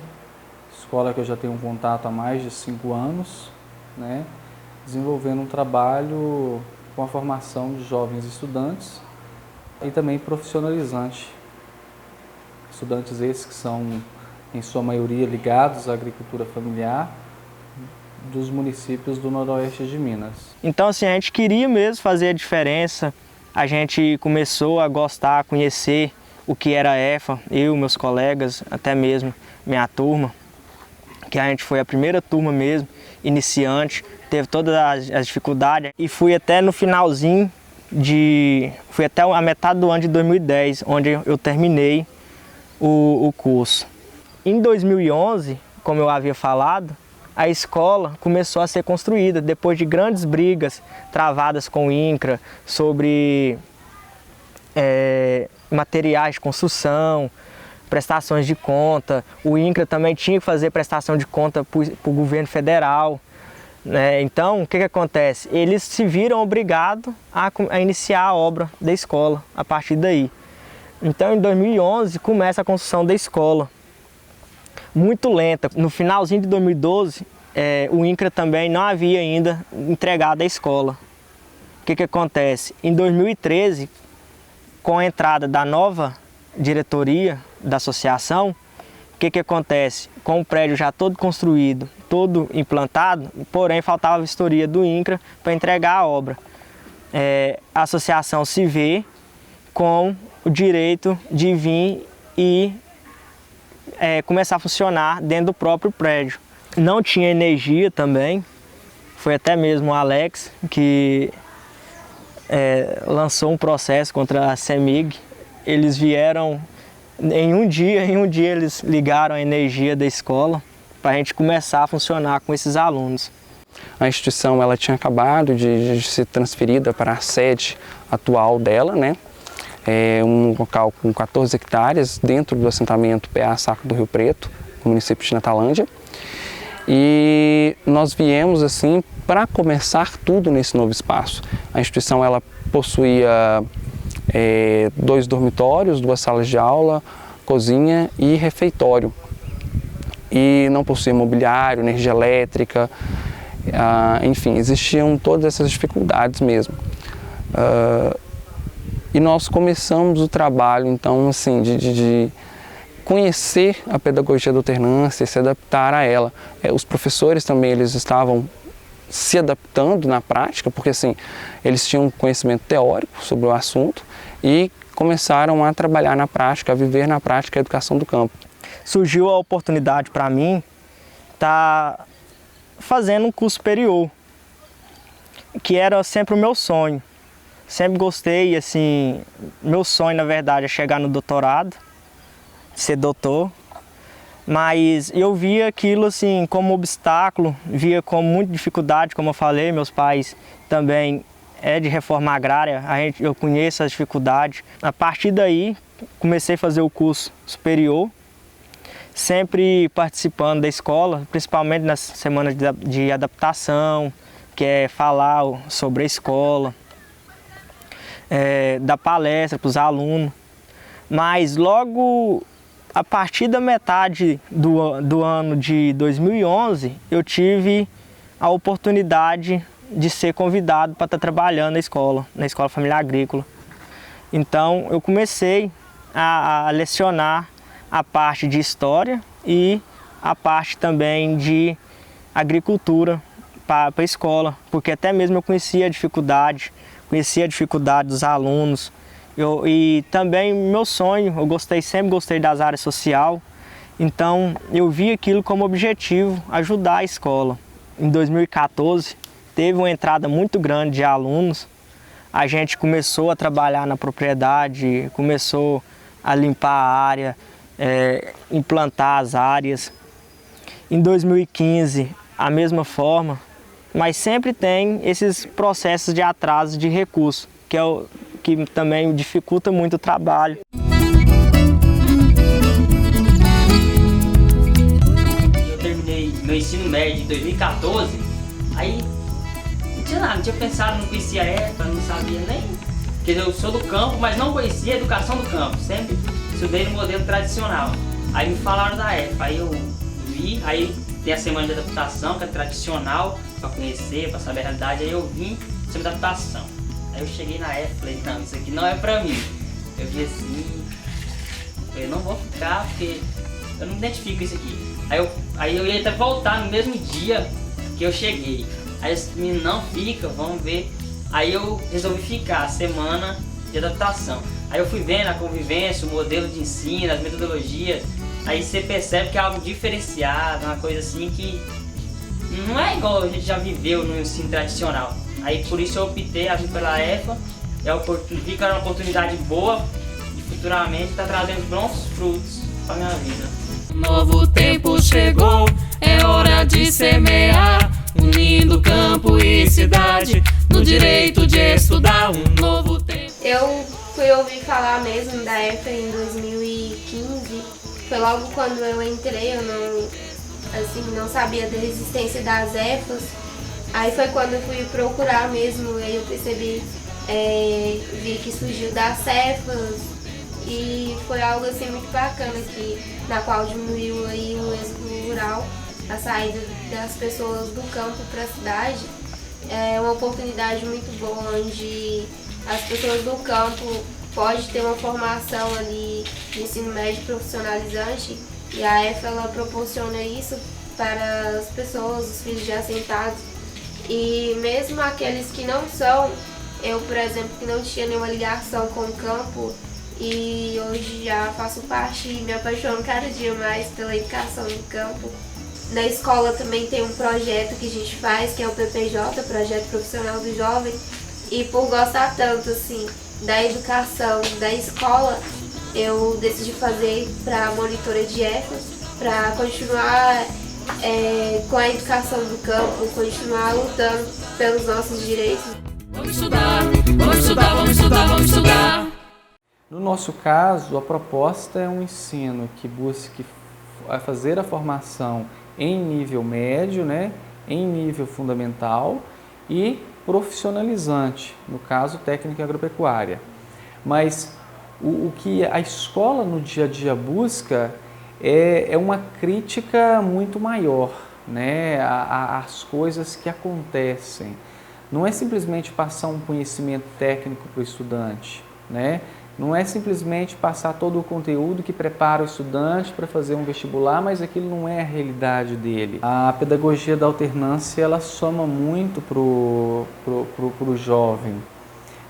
escola que eu já tenho um contato há mais de 5 anos, né, desenvolvendo um trabalho com a formação de jovens estudantes e também profissionalizante. Estudantes esses que são, em sua maioria, ligados à agricultura familiar, dos municípios do Noroeste de Minas. Então assim, a gente queria mesmo fazer a diferença, a gente começou a gostar, a conhecer o que era a EFA, eu, meus colegas, até mesmo minha turma, que a gente foi a primeira turma mesmo, iniciante, teve todas as dificuldades e fui até no finalzinho fui até a metade do ano de 2010, onde eu terminei o curso. Em 2011, como eu havia falado, a escola começou a ser construída depois de grandes brigas travadas com o INCRA sobre materiais de construção, prestações de conta. O INCRA também tinha que fazer prestação de conta para o governo federal. Então, o que acontece? Eles se viram obrigados a iniciar a obra da escola a partir daí. Então, em 2011, começa a construção da escola. Muito lenta. No finalzinho de 2012, o INCRA também não havia ainda entregado a escola. O que acontece? Em 2013, com a entrada da nova diretoria da associação, o que acontece? Com o prédio já todo construído, todo implantado, porém faltava a vistoria do INCRA para entregar a obra. A associação se vê com o direito de vir e começar a funcionar dentro do próprio prédio. Não tinha energia também, foi até mesmo o Alex que lançou um processo contra a CEMIG. Eles vieram em um dia eles ligaram a energia da escola para a gente começar a funcionar com esses alunos. A instituição ela tinha acabado de ser transferida para a sede atual dela, né? Um local com 14 hectares dentro do assentamento PA Saco do Rio Preto, no município de Natalândia. E nós viemos assim para começar tudo nesse novo espaço. A instituição ela possuía 2 dormitórios, 2 salas de aula, cozinha e refeitório. E não possuía mobiliário, energia elétrica, enfim, existiam todas essas dificuldades mesmo. E nós começamos o trabalho, então, assim, de conhecer a pedagogia da alternância e se adaptar a ela. Os professores também, eles estavam se adaptando na prática, porque assim, eles tinham conhecimento teórico sobre o assunto e começaram a trabalhar na prática, a viver na prática a educação do campo. Surgiu a oportunidade para mim estar fazendo um curso superior, que era sempre o meu sonho. Sempre gostei, assim, meu sonho na verdade é chegar no doutorado, ser doutor. Mas eu via aquilo assim como obstáculo, via como muita dificuldade, como eu falei, meus pais também de reforma agrária, eu conheço as dificuldades. A partir daí, comecei a fazer o curso superior, sempre participando da escola, principalmente nas semanas de adaptação, que é falar sobre a escola, dar palestra para os alunos. Mas logo a partir da metade do ano de 2011, eu tive a oportunidade de ser convidado para estar trabalhando na escola familiar agrícola. Então eu comecei a lecionar a parte de história e a parte também de agricultura para a escola, porque até mesmo eu conhecia a dificuldade dos alunos. E também meu sonho, sempre gostei das áreas sociais, então eu vi aquilo como objetivo, ajudar a escola. Em 2014 teve uma entrada muito grande de alunos, a gente começou a trabalhar na propriedade, começou a limpar a área, implantar as áreas. Em 2015 a mesma forma, mas sempre tem esses processos de atraso de recursos, que também dificulta muito o trabalho. Eu terminei meu ensino médio em 2014, aí não tinha nada, não tinha pensado, não conhecia a EFA, não sabia nem, porque eu sou do campo, mas não conhecia a educação do campo, sempre estudei no modelo tradicional. Aí me falaram da EFA, aí eu vi, aí tem a semana de adaptação, que é tradicional, para conhecer, para saber a realidade, aí eu vim sobre adaptação. Aí eu cheguei na EFA e falei, não, isso aqui não é pra mim. Eu vi assim, eu não vou ficar porque eu não identifico com isso aqui. Aí eu ia até voltar no mesmo dia que eu cheguei. Aí esse menino não fica, vamos ver. Aí eu resolvi ficar a semana de adaptação. Aí eu fui vendo a convivência, o modelo de ensino, as metodologias. Aí você percebe que é algo diferenciado, uma coisa assim que não é igual a gente já viveu no ensino tradicional. Aí por isso eu optei a vir pela EFA, vi que era uma oportunidade boa de futuramente estar trazendo bons frutos para a minha vida. Novo tempo chegou, é hora de semear, unindo campo e cidade, no direito de estudar um novo tempo. Eu fui ouvir falar mesmo da EFA em 2015, foi logo quando eu entrei, eu não sabia da existência das EFAs. Aí foi quando eu fui procurar mesmo, aí eu percebi, vi que surgiu das Cefas e foi algo assim muito bacana na qual diminuiu aí o êxodo rural, a saída das pessoas do campo para a cidade. É uma oportunidade muito boa onde as pessoas do campo podem ter uma formação ali de ensino médio profissionalizante e a EFA ela proporciona isso para as pessoas, os filhos de assentados e mesmo aqueles que não são, eu por exemplo que não tinha nenhuma ligação com o campo e hoje já faço parte e me apaixono cada dia mais pela educação do campo. Na escola também tem um projeto que a gente faz, que é o PPJ, Projeto Profissional do Jovem, e por gostar tanto assim da educação da escola, eu decidi fazer para monitora de EFAS, para continuar com a educação do campo, continuar lutando pelos nossos direitos. Vamos estudar, vamos estudar, vamos estudar, vamos estudar. No nosso caso, a proposta é um ensino que busque fazer a formação em nível médio, né, em nível fundamental e profissionalizante, no caso técnica agropecuária. Mas o que a escola no dia a dia busca é uma crítica muito maior, né, às coisas que acontecem. Não é simplesmente passar um conhecimento técnico para o estudante, né? Não é simplesmente passar todo o conteúdo que prepara o estudante para fazer um vestibular, mas aquilo não é a realidade dele. A pedagogia da alternância, ela soma muito pro jovem.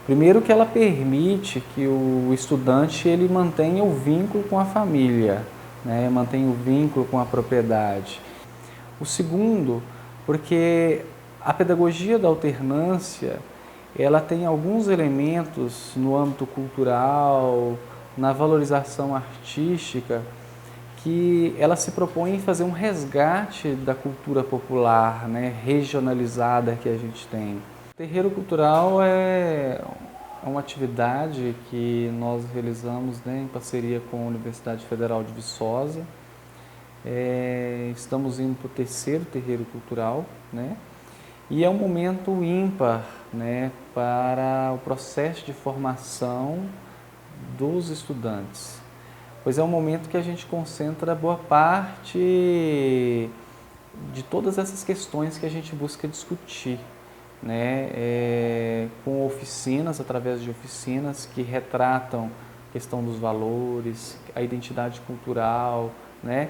Primeiro que ela permite que o estudante ele mantenha o vínculo com a família, né? Mantenha o vínculo com a propriedade. O segundo, porque a pedagogia da alternância ela tem alguns elementos no âmbito cultural, na valorização artística, que ela se propõe em fazer um resgate da cultura popular, né, regionalizada que a gente tem. O terreiro cultural é uma atividade que nós realizamos, né, em parceria com a Universidade Federal de Viçosa. Estamos indo para o 3º terreiro cultural, né? E é um momento ímpar, né, para o processo de formação dos estudantes, pois é um momento que a gente concentra boa parte de todas essas questões que a gente busca discutir, né, com oficinas, através de oficinas que retratam a questão dos valores, a identidade cultural, né,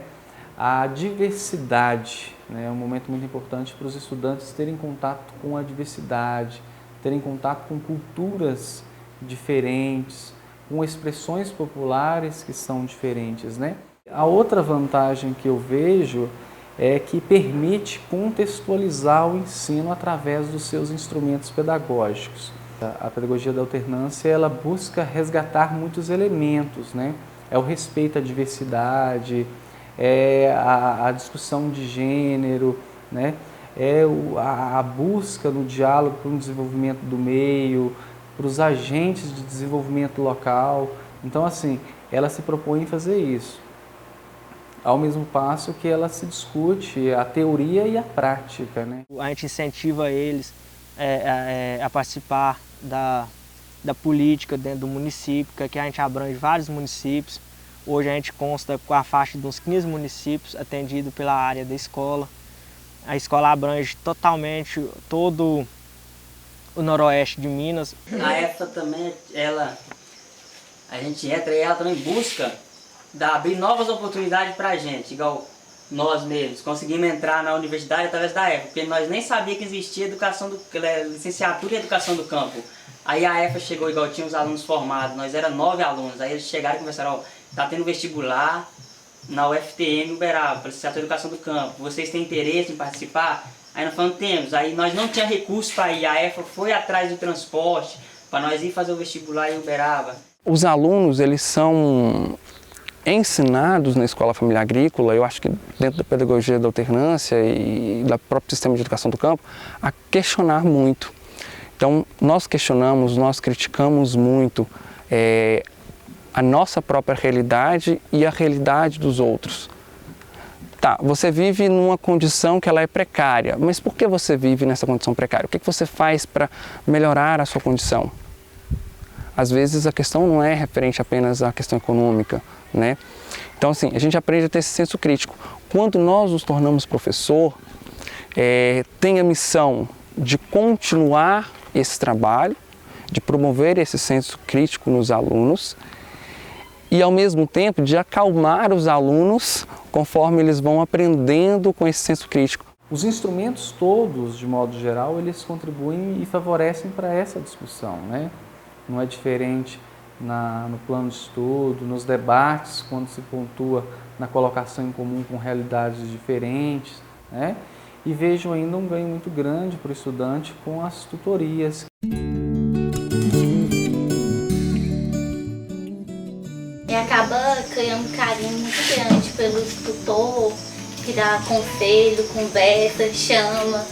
a diversidade, né, é um momento muito importante para os estudantes terem contato com a diversidade, terem contato com culturas diferentes, com expressões populares que são diferentes, né? A outra vantagem que eu vejo é que permite contextualizar o ensino através dos seus instrumentos pedagógicos. A pedagogia da alternância, ela busca resgatar muitos elementos, né? É o respeito à diversidade, é a discussão de gênero, né? É a busca no diálogo para o desenvolvimento do meio, para os agentes de desenvolvimento local. Então, assim, ela se propõe em fazer isso. Ao mesmo passo que ela se discute a teoria e a prática, né? A gente incentiva eles a participar da política dentro do município, que a gente abrange vários municípios. Hoje a gente consta com a faixa de uns 15 municípios atendidos pela área da escola. A escola abrange totalmente todo o noroeste de Minas. A EFA também, a gente entra e ela também busca abrir novas oportunidades para a gente, igual nós mesmos. Conseguimos entrar na universidade através da EFA, porque nós nem sabíamos que existia licenciatura em educação do campo. Aí a EFA chegou, igual tinha os alunos formados, nós éramos 9 alunos, aí eles chegaram e conversaram, está tendo vestibular na UFTM Uberaba, para licenciatura em educação do campo, vocês têm interesse em participar? Aí nós falamos, temos. Aí nós não tínhamos recurso para ir, a EFA foi atrás do transporte, para nós ir fazer o vestibular em Uberaba. Os alunos, eles são ensinados na escola familiar agrícola, eu acho que dentro da pedagogia da alternância e do próprio sistema de educação do campo, a questionar muito. Então, nós questionamos, nós criticamos muito a nossa própria realidade e a realidade dos outros. Tá, você vive numa condição que ela é precária, mas por que você vive nessa condição precária? O que você faz para melhorar a sua condição? Às vezes a questão não é referente apenas à questão econômica, né? Então assim, a gente aprende a ter esse senso crítico. Quando nós nos tornamos professor, tem a missão de continuar esse trabalho, de promover esse senso crítico nos alunos e, ao mesmo tempo, de acalmar os alunos conforme eles vão aprendendo com esse senso crítico. Os instrumentos todos, de modo geral, eles contribuem e favorecem para essa discussão, né? Não é diferente no plano de estudo, nos debates, quando se pontua na colocação em comum com realidades diferentes, né? E vejo ainda um ganho muito grande para o estudante com as tutorias. E acaba criando um carinho muito grande pelo tutor, que dá conselho, conversa, chama,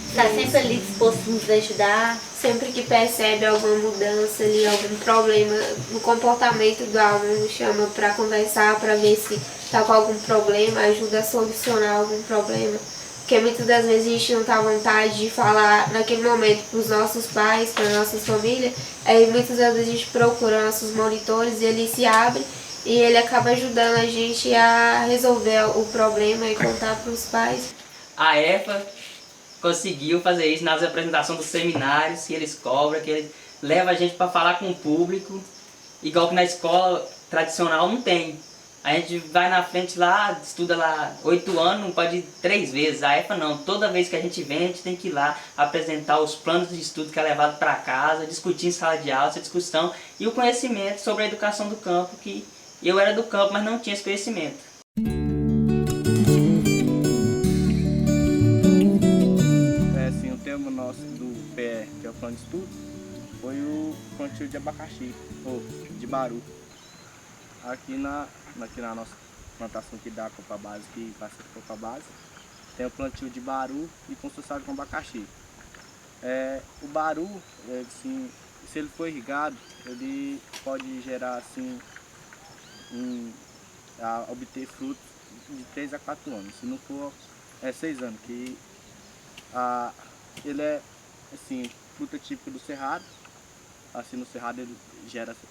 está sempre ali disposto a nos ajudar. Sempre que percebe alguma mudança ali, algum problema no comportamento do aluno, chama para conversar, para ver se está com algum problema, ajuda a solucionar algum problema. Porque muitas das vezes a gente não está à vontade de falar naquele momento para os nossos pais, para as nossas famílias, aí muitas das vezes a gente procura nossos monitores e ele se abre e ele acaba ajudando a gente a resolver o problema e contar para os pais. A EFA conseguiu fazer isso nas apresentações dos seminários que eles cobram, que eles levam a gente para falar com o público, igual que na escola tradicional não tem. A gente vai na frente lá, estuda lá 8 anos, não pode ir 3 vezes. A EFA não, toda vez que a gente vem, a gente tem que ir lá apresentar os planos de estudo que é levado para casa, discutir em sala de aula, essa discussão e o conhecimento sobre a educação do campo, que eu era do campo, mas não tinha esse conhecimento. Assim, o tema nosso do PE, que é o plano de estudo, foi o plantio de abacaxi, ou de baru. Aqui na nossa plantação aqui da Copa Base, que passa a Copa Base, tem o plantio de baru e construção com abacaxi. O baru, assim, se ele for irrigado, ele pode gerar assim, obter frutos de 3 a 4 anos. Se não for, 6 anos, que ele é assim, fruta típica do cerrado. Assim, no cerrado ele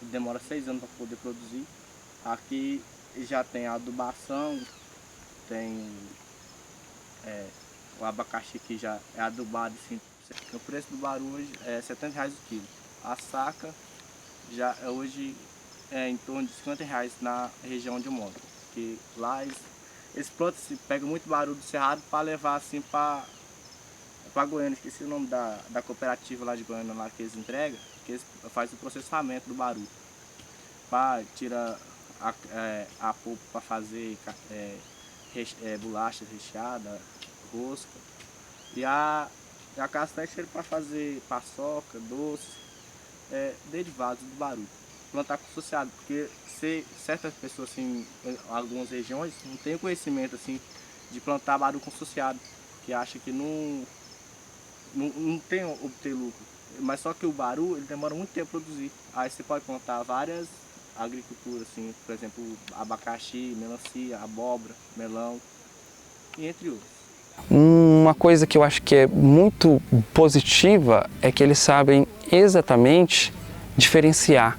demora 6 anos para poder produzir. Aqui já tem a adubação, tem o abacaxi que já é adubado. Assim, o preço do baru hoje é R$70 o quilo. A saca já hoje é em torno de R$50 na região onde eu moro. Porque lá eles pegam muito baru do cerrado para levar assim para Goiânia. Esqueci o nome da cooperativa lá de Goiânia lá que eles entregam, que eles fazem o processamento do baru. Tira a polpa para fazer bolacha recheada, rosca. E a castanha para fazer paçoca, doce, derivados do baru. Plantar associado, porque certas pessoas assim, em algumas regiões não têm conhecimento assim de plantar baru consociado, que acha que não tem obter lucro. Mas só que o baru ele demora muito tempo a produzir. Aí você pode plantar várias agriculturas, assim, por exemplo, abacaxi, melancia, abóbora, melão, e entre outros. Uma coisa que eu acho que é muito positiva é que eles sabem exatamente diferenciar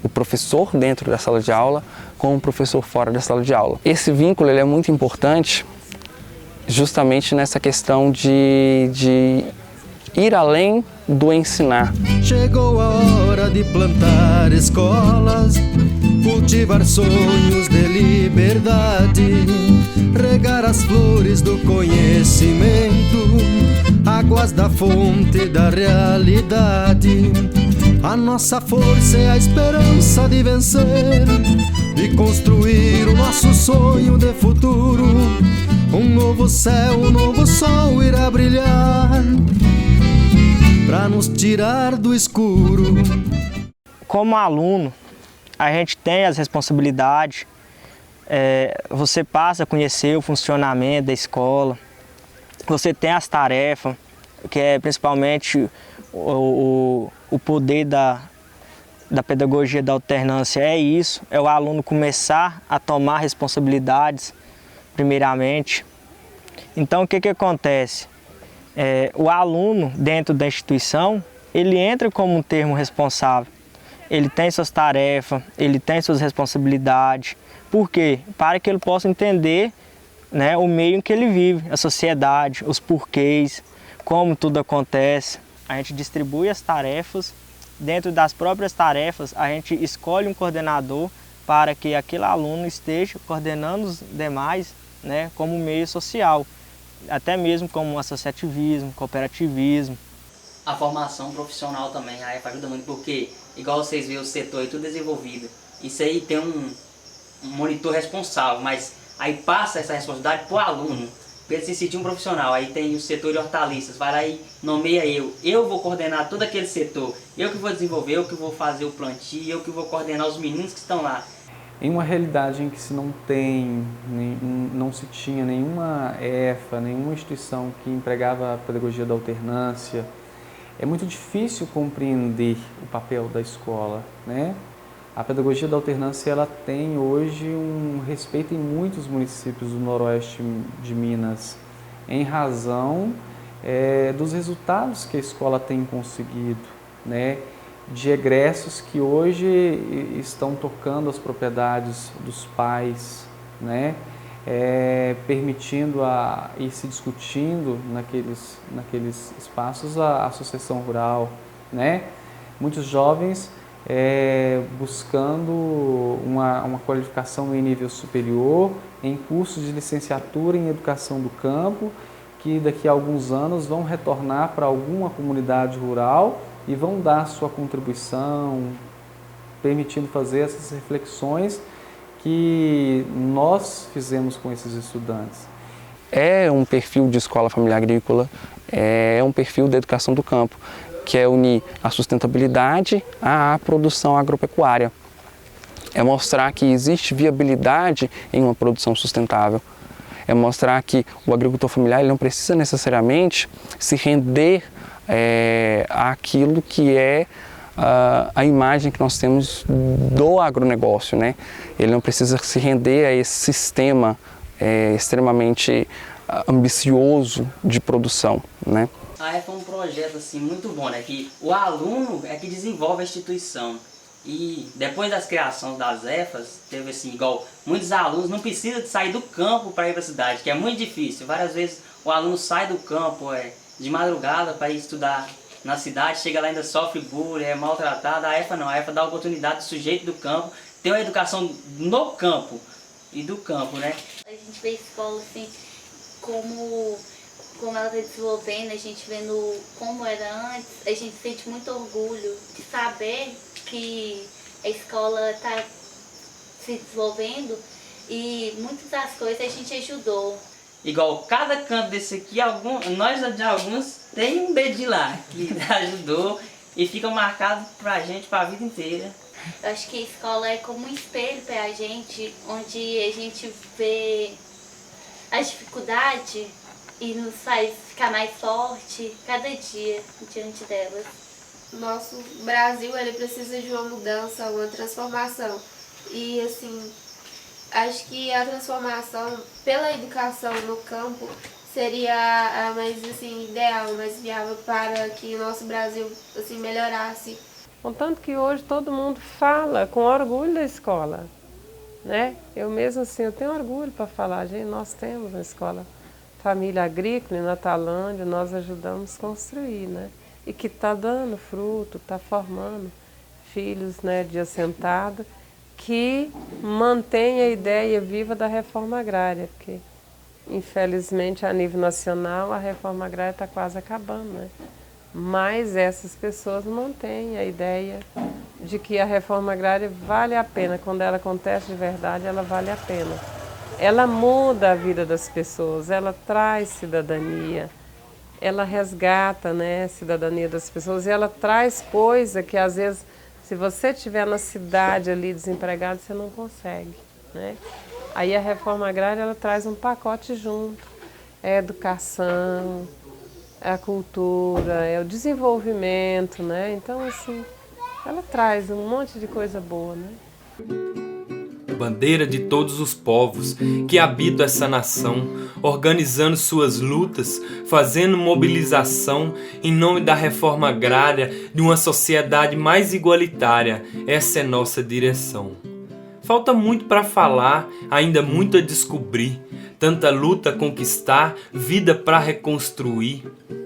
o professor dentro da sala de aula com o professor fora da sala de aula. Esse vínculo ele é muito importante justamente nessa questão de ir além do ensinar. Chegou a hora de plantar escolas, cultivar sonhos de liberdade, regar as flores do conhecimento, águas da fonte da realidade. A nossa força é a esperança de vencer e construir o nosso sonho de futuro. Um novo céu, um novo sol irá brilhar para nos tirar do escuro. Como aluno, a gente tem as responsabilidades, você passa a conhecer o funcionamento da escola, você tem as tarefas, que é principalmente o poder da pedagogia da alternância, é isso, é o aluno começar a tomar responsabilidades, primeiramente. Então, o que acontece? O aluno, dentro da instituição, ele entra como um termo responsável. Ele tem suas tarefas, ele tem suas responsabilidades. Por quê? Para que ele possa entender, né, o meio em que ele vive, a sociedade, os porquês, como tudo acontece. A gente distribui as tarefas. Dentro das próprias tarefas, a gente escolhe um coordenador para que aquele aluno esteja coordenando os demais, né, como meio social, até mesmo como associativismo, cooperativismo. A formação profissional também, a EFA ajuda muito, porque, igual vocês veem, o setor é tudo desenvolvido. Isso aí tem um monitor responsável, mas aí passa essa responsabilidade para o aluno, para ele se sentir um profissional. Aí tem o setor de hortaliças, vai lá e nomeia eu vou coordenar todo aquele setor, eu que vou desenvolver, eu que vou fazer o plantio, eu que vou coordenar os meninos que estão lá. Em uma realidade em que não se tinha nenhuma EFA, nenhuma instituição que empregava a pedagogia da alternância, é muito difícil compreender o papel da escola, né? A pedagogia da alternância ela tem hoje um respeito em muitos municípios do noroeste de Minas, em razão dos resultados que a escola tem conseguido, né? De egressos que hoje estão tocando as propriedades dos pais, né? Permitindo e se discutindo naqueles espaços a associação rural, né? Muitos jovens buscando uma qualificação em nível superior, em cursos de licenciatura em educação do campo, que daqui a alguns anos vão retornar para alguma comunidade rural e vão dar sua contribuição, permitindo fazer essas reflexões que nós fizemos com esses estudantes. É um perfil de escola familiar agrícola, é um perfil da educação do campo, que é unir a sustentabilidade à produção agropecuária. É mostrar que existe viabilidade em uma produção sustentável. É mostrar que o agricultor familiar ele não precisa necessariamente se render àquilo que é a imagem que nós temos do agronegócio, né? Ele não precisa se render a esse sistema extremamente ambicioso de produção, né? A EFA é um projeto assim, muito bom, né? Que o aluno é que desenvolve a instituição. E depois das criações das EFAs, teve assim, igual muitos alunos não precisam de sair do campo para ir para a cidade, que é muito difícil. Várias vezes o aluno sai do campo de madrugada para ir estudar na cidade, chega lá ainda sofre bullying, é maltratado. A EFA não, a EFA dá a oportunidade do sujeito do campo ter uma educação no campo e do campo, né? A gente vê a escola assim, como ela está desenvolvendo, a gente vendo como era antes, a gente sente muito orgulho de saber que a escola está se desenvolvendo e muitas das coisas a gente ajudou. Igual cada canto desse aqui, nós de alguns tem um dedinho lá que ajudou e fica marcado pra gente pra vida inteira. Eu acho que a escola é como um espelho pra gente, onde a gente vê as dificuldades e nos faz ficar mais forte cada dia diante delas. Nosso Brasil, ele precisa de uma mudança, uma transformação. E assim, acho que a transformação pela educação no campo seria a mais assim, ideal, mais viável para que o nosso Brasil assim, melhorasse. Contanto que hoje todo mundo fala com orgulho da escola, né? Eu mesmo assim, eu tenho orgulho para falar, gente, nós temos uma escola família agrícola em Natalândia, nós ajudamos a construir, né? E que está dando fruto, está formando filhos, né, de assentado, que mantém a ideia viva da reforma agrária, porque infelizmente a nível nacional a reforma agrária está quase acabando, né? Mas essas pessoas mantêm a ideia de que a reforma agrária vale a pena, quando ela acontece de verdade, ela vale a pena. Ela muda a vida das pessoas, ela traz cidadania, ela resgata, né, a cidadania das pessoas e ela traz coisa que às vezes, se você estiver na cidade ali desempregado, você não consegue, né? Aí a reforma agrária ela traz um pacote junto, é a educação, é a cultura, é o desenvolvimento, né? Então assim, ela traz um monte de coisa boa, né? bandeira de todos os povos que habitam essa nação, organizando suas lutas, fazendo mobilização em nome da reforma agrária, de uma sociedade mais igualitária. Essa é nossa direção. Falta muito para falar, ainda muito a descobrir, tanta luta a conquistar, vida para reconstruir.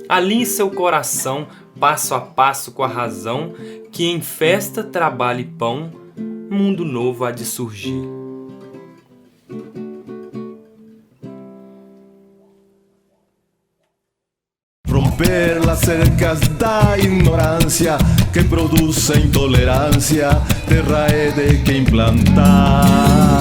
Alinhe seu coração, passo a passo com a razão, que em festa, trabalho e pão, mundo novo há de surgir. Romper las cercas da ignorancia que produce intolerancia, terra é de quem plantar.